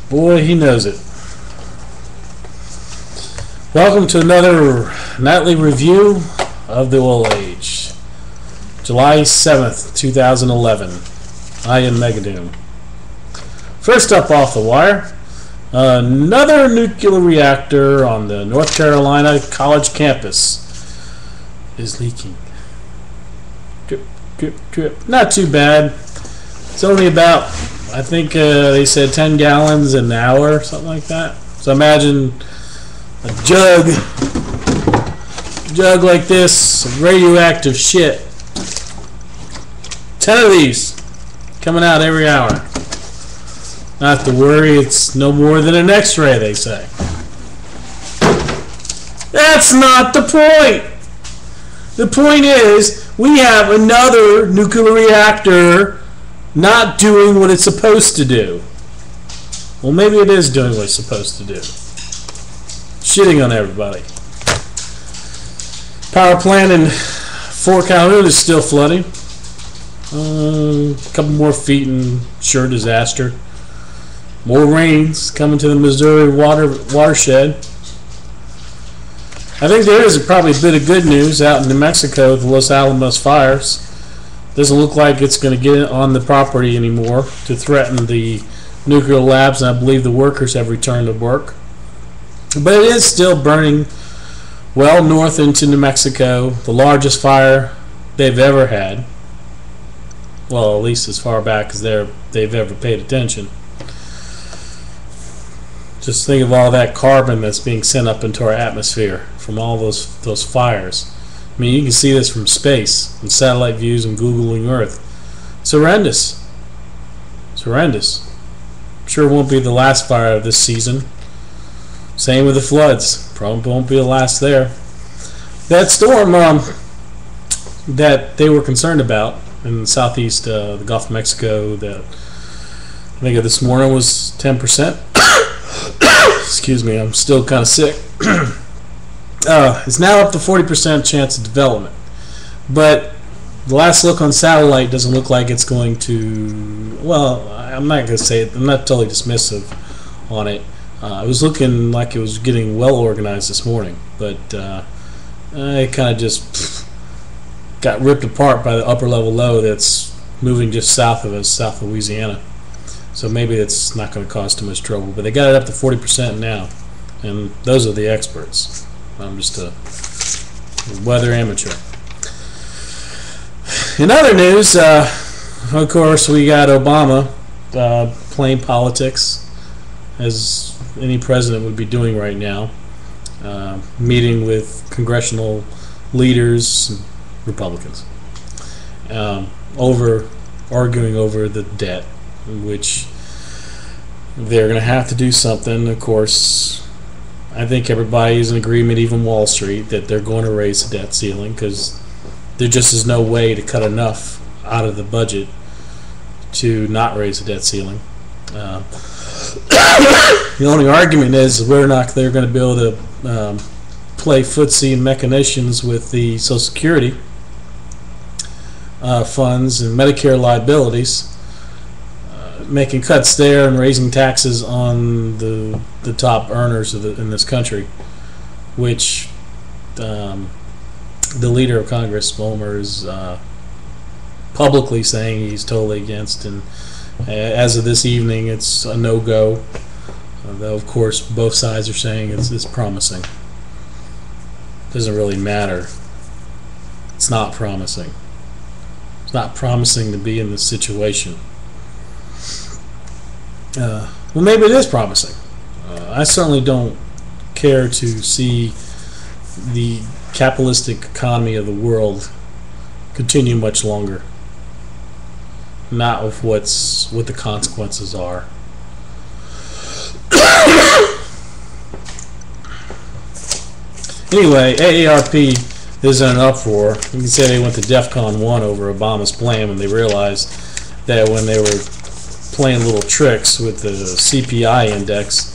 Boy, he knows it. Welcome to another nightly review of the Oilage. July 7th, 2011. I am Megadoom. First up off the wire, another nuclear reactor on the North Carolina college campus is leaking. Drip, drip, drip. Not too bad. It's only about, I think they said 10 gallons an hour, something like that. So imagine a jug like this of radioactive shit. 10 of these coming out every hour. Not to worry, it's no more than an X-ray, they say. That's not the point. The point is, we have another nuclear reactor not doing what it's supposed to do. Well, maybe it is doing what it's supposed to do. Shitting on everybody. Power plant in Fort Calhoun is still flooding. A couple more feet and sure disaster. More rains coming to the Missouri watershed. I think there is probably a bit of good news out in New Mexico with the Los Alamos fires. Doesn't look like it's going to get on the property anymore to threaten the nuclear labs, and I believe the workers have returned to work. But it is still burning well north into New Mexico, the largest fire they've ever had. Well, at least as far back as they've ever paid attention. Just think of all that carbon that's being sent up into our atmosphere from all those fires. I mean, you can see this from space, from satellite views and Googling Earth. It's horrendous. It's horrendous. I'm sure it won't be the last fire of this season. Same with the floods. Probably won't be the last there. That storm that they were concerned about in the southeast, the Gulf of Mexico, that I think this morning was 10%. Excuse me, I'm still kind of sick. It's now up to 40% chance of development. But the last look on satellite doesn't look like it's going to, well, I'm not going to say it, I'm not totally dismissive on it. It was looking like it was getting well organized this morning, but it kind of just got ripped apart by the upper level low that's moving just south of us, south of Louisiana. So maybe it's not going to cause too much trouble. But they got it up to 40% now, and those are the experts. I'm just a weather amateur. In other news, of course, we got Obama playing politics, as any president would be doing right now, meeting with congressional leaders, Republicans, arguing over the debt, which they're going to have to do something. Of course, I think everybody is in agreement, even Wall Street, that they're going to raise the debt ceiling because there just is no way to cut enough out of the budget to not raise the debt ceiling. The only argument is they're going to be able to play footsie and machinations with the Social Security funds and Medicare liabilities, making cuts there and raising taxes on the top earners in this country, which the leader of Congress, Boehmer, is publicly saying he's totally against, and as of this evening it's a no-go, though of course both sides are saying it's promising. Doesn't really matter. It's not promising. It's not promising to be in this situation. Well, maybe it is promising. I certainly don't care to see the capitalistic economy of the world continue much longer. Not with what the consequences are. Anyway, AARP is in an uproar. You can say they went to DEFCON 1 over Obama's plan when they realized that when they were playing little tricks with the CPI index,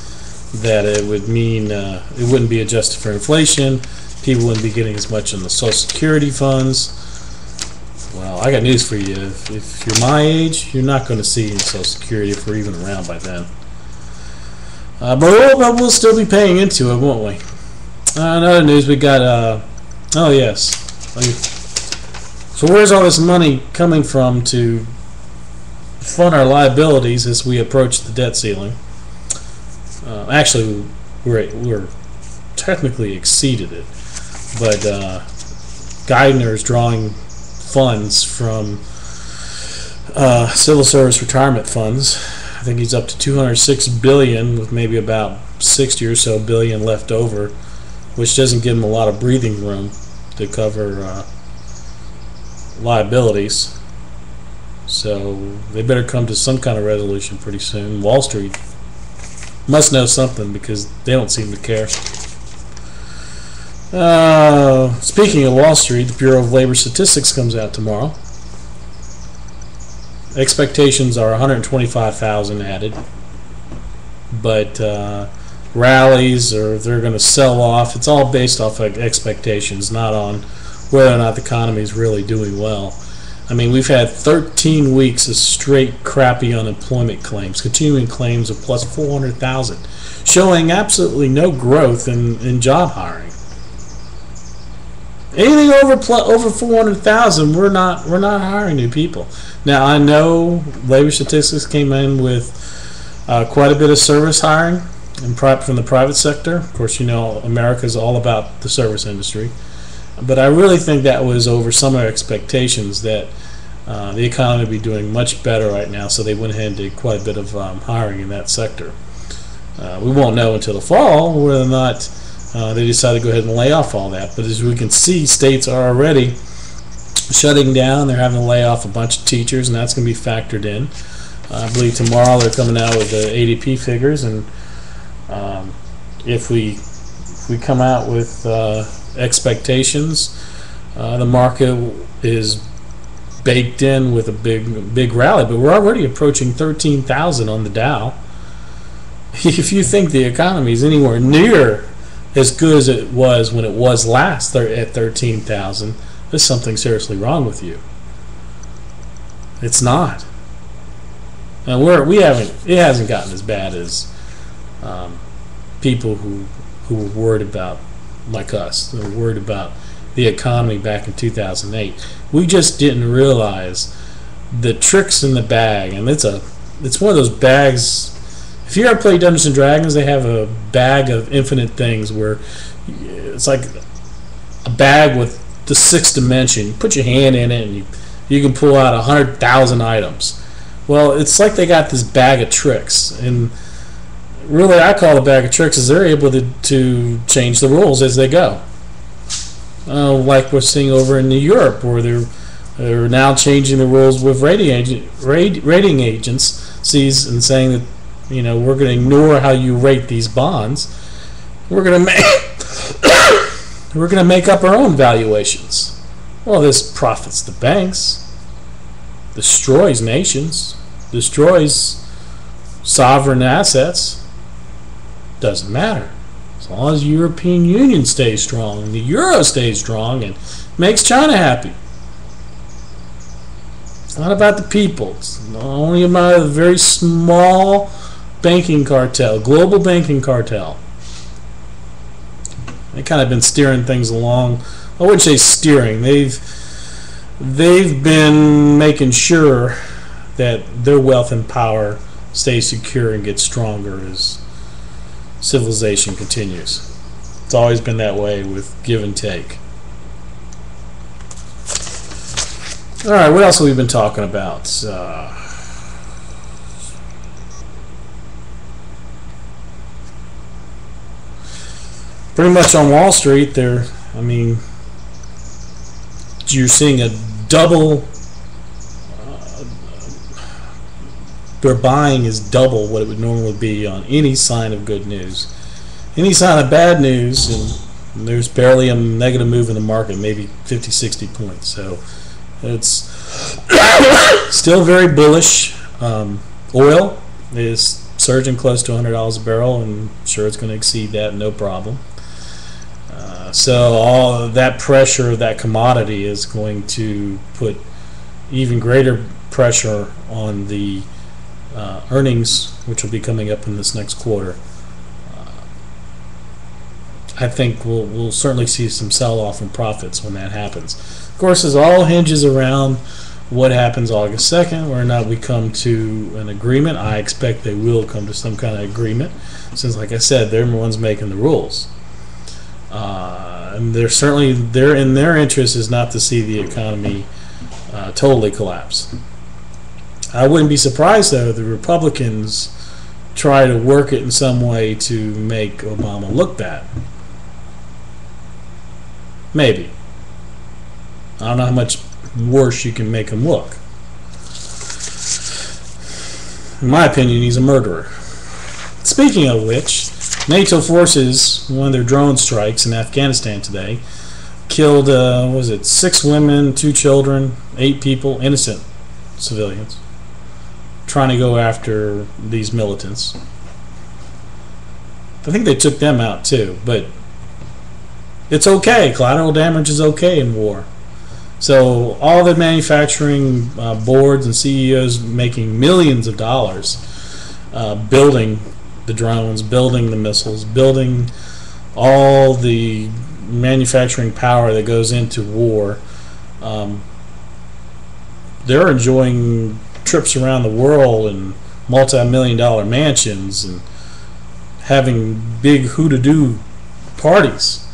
that it would mean it wouldn't be adjusted for inflation, people wouldn't be getting as much in the Social Security funds. Well, I got news for you. If you're my age, you're not going to see Social Security if we're even around by then. But we'll still be paying into it, won't we? In other news, we got, oh yes. So where's all this money coming from to fund our liabilities as we approach the debt ceiling? Actually, we're technically exceeded it, but Geithner is drawing funds from civil service retirement funds. I think he's up to $206 billion, with maybe about 60 or so billion left over, which doesn't give him a lot of breathing room to cover liabilities. So they better come to some kind of resolution pretty soon. Wall Street must know something, because they don't seem to care. Speaking of Wall Street, the Bureau of Labor Statistics comes out tomorrow. Expectations are 125,000 added, but rallies, or they're going to sell off. It's all based off of expectations, not on whether or not the economy is really doing well. I mean, we've had 13 weeks of straight crappy unemployment claims, continuing claims of plus 400,000, showing absolutely no growth in job hiring. Anything over 400,000, we're not hiring new people. Now, I know labor statistics came in with quite a bit of service hiring from the private sector. Of course, you know America's all about the service industry, but I really think that was over some of our expectations, that the economy would be doing much better right now, so they went ahead and did quite a bit of hiring in that sector. We won't know until the fall whether or not they decide to go ahead and lay off all that. But as we can see, states are already shutting down. They're having to lay off a bunch of teachers, and that's going to be factored in. I believe tomorrow they're coming out with the ADP figures, and if we come out with expectations, the market is baked in with a big rally. But we're already approaching 13,000 on the Dow. If you think the economy is anywhere near as good as it was when it was last at 13,000, there's something seriously wrong with you. It's not. And it hasn't gotten as bad as people who were worried about, like us, who were worried about the economy back in 2008. We just didn't realize the tricks in the bag, and it's one of those bags. If you ever play Dungeons and Dragons, they have a bag of infinite things where it's like a bag with the sixth dimension. You put your hand in it, and you can pull out 100,000 items. Well, it's like they got this bag of tricks, and really, I call it a bag of tricks is they're able to change the rules as they go. Like we're seeing over in Europe, where they're now changing the rules with rating agencies and saying that, you know, we're going to ignore how you rate these bonds. We're going to make up our own valuations. Well, this profits the banks, destroys nations, destroys sovereign assets. Doesn't matter. As long as the European Union stays strong and the euro stays strong and makes China happy. It's not about the people. It's only about a very small banking cartel, global banking cartel. They kind of been steering things along. I wouldn't say steering. They've been making sure that their wealth and power stays secure and gets stronger as civilization continues. It's always been that way with give and take. All right, what else have we been talking about? Pretty much on Wall Street, you're seeing a double. Their buying is double what it would normally be on any sign of good news. Any sign of bad news, and there's barely a negative move in the market, maybe 50, 60 points. So it's still very bullish. Oil is surging close to $100 a barrel, and I'm sure it's going to exceed that, no problem. So all of that pressure of that commodity is going to put even greater pressure on the earnings, which will be coming up in this next quarter I think we'll certainly see some sell-off in profits when that happens. Of course, this all hinges around what happens August 2nd, whether or not we come to an agreement. I expect they will come to some kind of agreement, since, like I said, they're the ones making the rules. And they're in their interest is not to see the economy totally collapse. I wouldn't be surprised, though, if the Republicans try to work it in some way to make Obama look bad. Maybe. I don't know how much worse you can make him look. In my opinion, he's a murderer. Speaking of which, NATO forces, one of their drone strikes in Afghanistan today, killed, 6 women, 2 children, 8 people, innocent civilians, trying to go after these militants. I think they took them out too, but it's okay. Collateral damage is okay in war. So all the manufacturing boards and CEOs making millions of dollars building the drones, building the missiles, building all the manufacturing power that goes into war, they're enjoying trips around the world and multi-million-dollar mansions and having big who-to-do parties.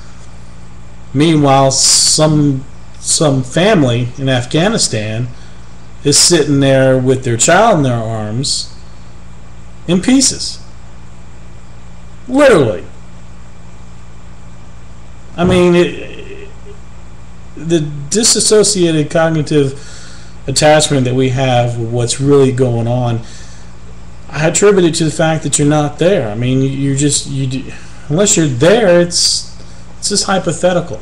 Meanwhile, some family in Afghanistan is sitting there with their child in their arms in pieces. Literally. I mean, the disassociated cognitive attachment that we have with what's really going on, I attribute it to the fact that you're not there. I mean, unless you're there, it's just hypothetical.